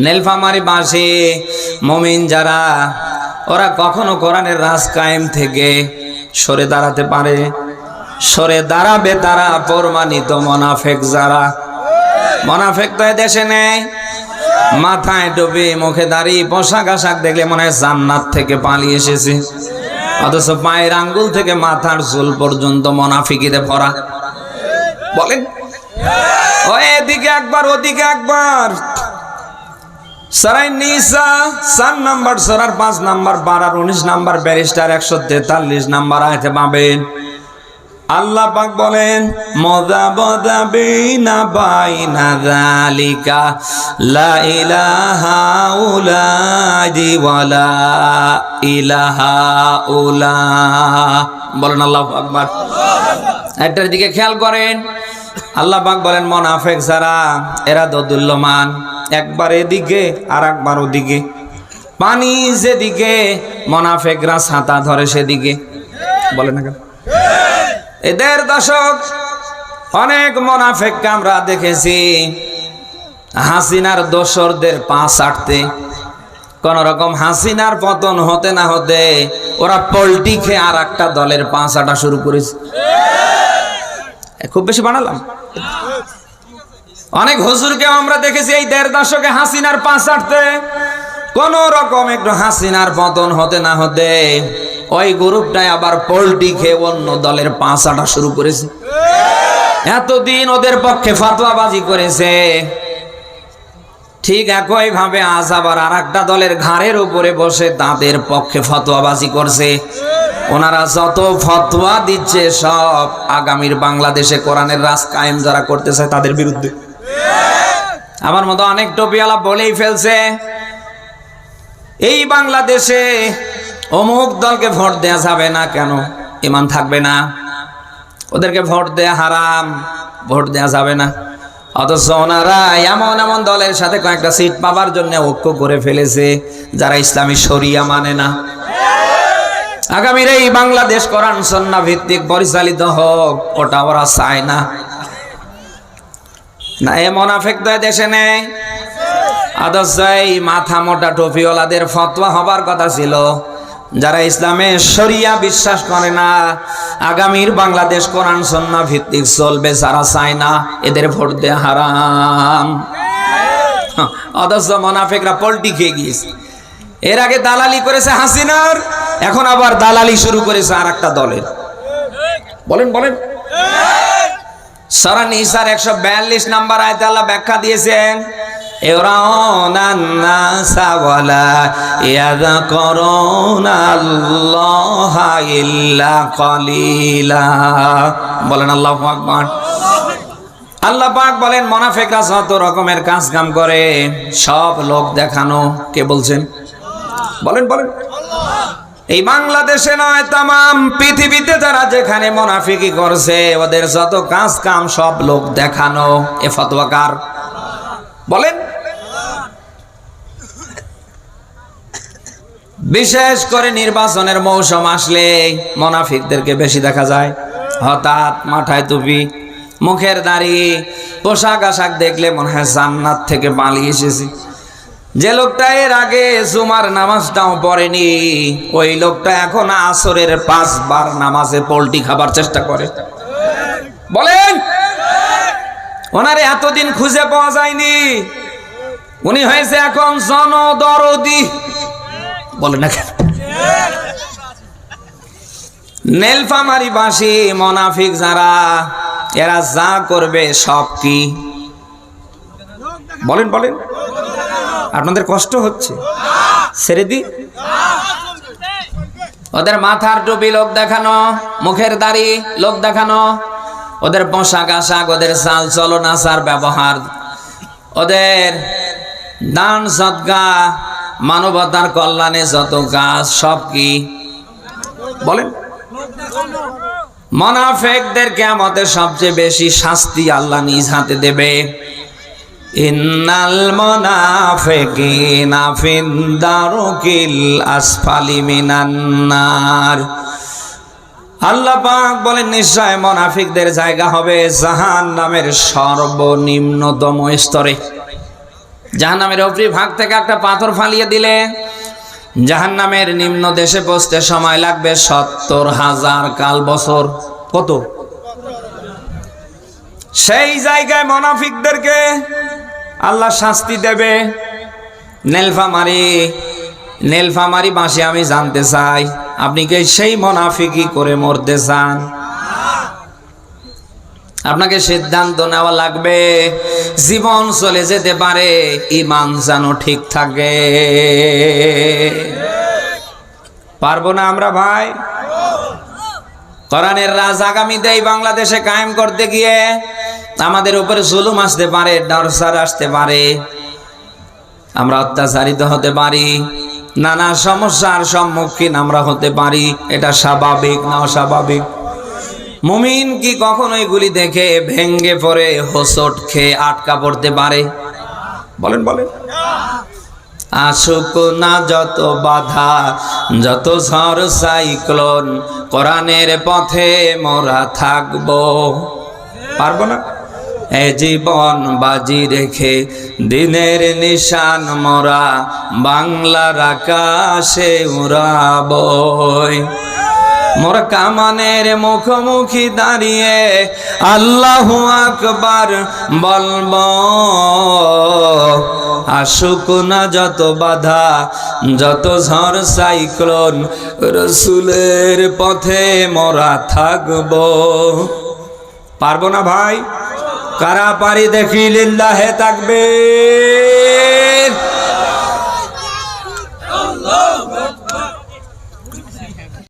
নীলফামারী বাসী মুমিন যারা, ওরা কখনো কোরআনের রাজ কায়েম থেকে সরে দাঁড়াতে পারে? সরে দাঁড়াবে তারা প্রমাণিত মুনাফিক যারা। মুনাফিক তো দেশে নেই, মাথায় টুপি, মুখে দাড়ি, পোশাক আশাক দেখলে মনে হয় জান্নাত থেকে পালিয়ে এসেছে, অথচ পায়ের আঙ্গুল থেকে মাথার চুল পর্যন্ত মুনাফিকিতে ভরা। বলেন, ও এদিকে একবার ওদিকে একবার। সূরা নিসা 4 নম্বর সূরার 5 নম্বর 12 19 নম্বর ব্যারিস্টার 143 নম্বর আয়াতে পাবেন আল্লাহ পাক বলেন, মুযাবাযাবিনা বাইনা যালিকা লা ইলাহা উলাদি ওয়ালা ইলাহা উলা। বলেন আল্লাহু আকবার। এটার দিকে খেয়াল করেন, আল্লাহ পাক বলেন মুনাফিক যারা, এরা দোদুল্যমান, একবার এদিকে আর একবার ওদিকে। পানি যেদিকে মুনাফিকরা ছাতা ধরে সেদিকে। বলে না কেন? এদের দশক অনেক মুনাফিককে আমরা দেখেছি হাসিনার দোসরদের পা চাটতে। কোন রকম হাসিনার পতন হতে না হতে ওরা পল্টি খেয়ে আর একটা দলের পা চাটা শুরু করেছে। খুব বেশি বানালাম? অনেক হুজুরকে আমরা দেখেছি এই 1.5 দশকে হাসিনার পা চাটতে। কোন রকম একটু হাসিনার পতন হতে না হতে ওই গ্রুপটাই আবার পল্টি খেয়ে অন্য দলের পা চাটা শুরু করেছে। এতদিন ওদের পক্ষে ফতোয়াবাজি করেছে, ঠিক একই ভাবে আজ আবার আর একটা দলের ঘাড়ের উপরে বসে তাদের পক্ষে ফতোয়াবাজি করছে। ওনারা যত ফতোয়া দিচ্ছে সব আগামীর বাংলাদেশে কোরআনের রাজ কায়েম যারা করতে চায় তাদের বিরুদ্ধে। আমার মতো অনেক টপিওয়ালা বলেই ফেলছে, এই বাংলাদেশে অমুক দলকে ভোট দেয়া যাবে না, কেন? ঈমান থাকবে না, ওদেরকে ভোট দেয়া হারাম, ভোট দেয়া যাবে না। অথচ ওনারা এমন এমন দলের সাথে কয়েকটা সিট পাবার জন্য ঐক্য করে ফেলেছে যারা ইসলামী শরিয়া মানে না। আগামীর এই বাংলাদেশ কোরআন সুন্নাহ ভিত্তিক পরিচালিত হোক, ওটা ওরা চায় না। না, এ মুনাফিক তো দেশে নেই। অথচ এই মাথা মোটা টুপিওয়ালাদের ফতোয়া হবার কথা ছিল, যারা ইসলামে শরিয়া বিশ্বাস করে না, আগামীর বাংলাদেশ কোরআন সুন্নাহ ভিত্তিক চলবে, যারা চায় না, এদের ভোট দেয়া হারাম। অথচ মুনাফিকরা পল্টি খেয়ে গিয়েছে। এর আগে দালালি করেছে হাসিনার, এখন আবার দালালি শুরু করেছে আর একটা দলের। বলেন বলেন। সূরা নিসার 142 নম্বর আয়াতে আল্লাহ ব্যাখ্যা দিয়েছেন, ইউরাউনান নাসা ওয়ালা ইয়াযকুরুনা আল্লাহা ইল্লা কলিলা। বলেন আল্লাহু আকবার। আল্লাহ পাক বলেন মুনাফিকরা যত রকমের কাজ কাম করে সব লোক দেখানো। কে বলছেন? বলেন বলেন। এই বাংলাদেশে নয়, তামাম পৃথিবীতে যারা যেখানে মুনাফিকি করছে ওদের যত কাজ কাম সব লোক দেখানো। এ ফতোয়া কার? বলেন। বিশেষ করে নির্বাচনের মৌসুম আসলে মুনাফিকদেরকে বেশি দেখা যায়। হঠাৎ মাথায় টুপি, মুখের দাড়ি, পোশাক আশাক দেখলে মনে হয় জান্নাত থেকে পালিয়ে এসেছে। যে লোকটা এর আগে জুমার নামাজটাও পড়েনি, ওই লোকটা এখন আসরের 5 বার নামাজে পল্টি খাবার চেষ্টা করে। বলেন, ওনারে এতদিন খুঁজে পাওয়া যায়নি, উনি হয়েছে এখন জনদরদি। বলেন না কেন? নীলফামারী বাসী মুনাফিক যারা, এরা যা করবে সব কি? বলেন বলেন। আপনাদের কষ্ট হচ্ছে? ছেড়ে দি। ওদের মাথার টুপি লোক দেখানো, মুখের দাড়ি লোক দেখানো, ওদের পোশাক আশাক, ওদের চাল চলন আচার ব্যবহার, ওদের দান সদকা, মানবতার কল্যাণে যত কাজ সব কি? বলেন। মুনাফিকদের কিয়ামতে সবচেয়ে বেশি শাস্তি আল্লাহ নিজ হাতে দেবে। ইন্নাল মুনাফিকিনা ফিদ দারকিল আসফালি মিনান নার। আল্লাহ পাক বলেন, নিশ্চয় মুনাফিকদের জায়গা হবে জাহান্নামের সর্বনিম্নতম স্তরে। জাহান্নামের উপরি ভাগ থেকে একটা পাথর ফালিয়ে দিলে জাহান্নামের নিম্ন দেশে পৌঁছতে সময় লাগবে ৭০,০০০ কাল বছর। কত? সেই জায়গায় মুনাফিকদেরকে আল্লাহ শাস্তি দেবে। নীলফামারি বাসে আমি জানতে চাই, আপনি কি সেই মুনাফিকি করে মরতে চান? আপনাকে সিদ্ধান্ত নেওয়া লাগবে। জীবন চলে যেতে পারে, ঈমান যেন ঠিক থাকে। পারবো না আমরা ভাই? কোরআনের রাজ আগামীতে এই বাংলাদেশে কায়েম করতে গিয়ে আমাদের উপরে জুলুম আসতে পারে, টর্চার আসতে পারে, আমরা অত্যাচারিত হতে পারি, নানা সমস্যার সম্মুখীন আমরা হতে পারি। এটা স্বাভাবিক না অস্বাভাবিক? মুমিন কি কখনো এগুলি দেখে ভেঙ্গে পড়ে হোঁচট খেয়ে আটকা পড়তে পারে? বলেন বলেন। আসুক না যত বাধা, যত ঝড় সাইক্লোন, কোরআনের পথে মোরা থাকবো। পারবো না? এ জীবন বাজি রেখে দিনের নিশান মোরা বাংলার আকাশে উড়াবই। মোর কামানের মুখোমুখি দাঁড়িয়ে আল্লাহু আকবার বলবো। আসুক না যত বাধা, যত ঝড় সাইক্লোন, রসুলের পথে মোরা থাকবো। পারবো না ভাই? কারা পারি দেখি লিল্লাহে তাকবীর।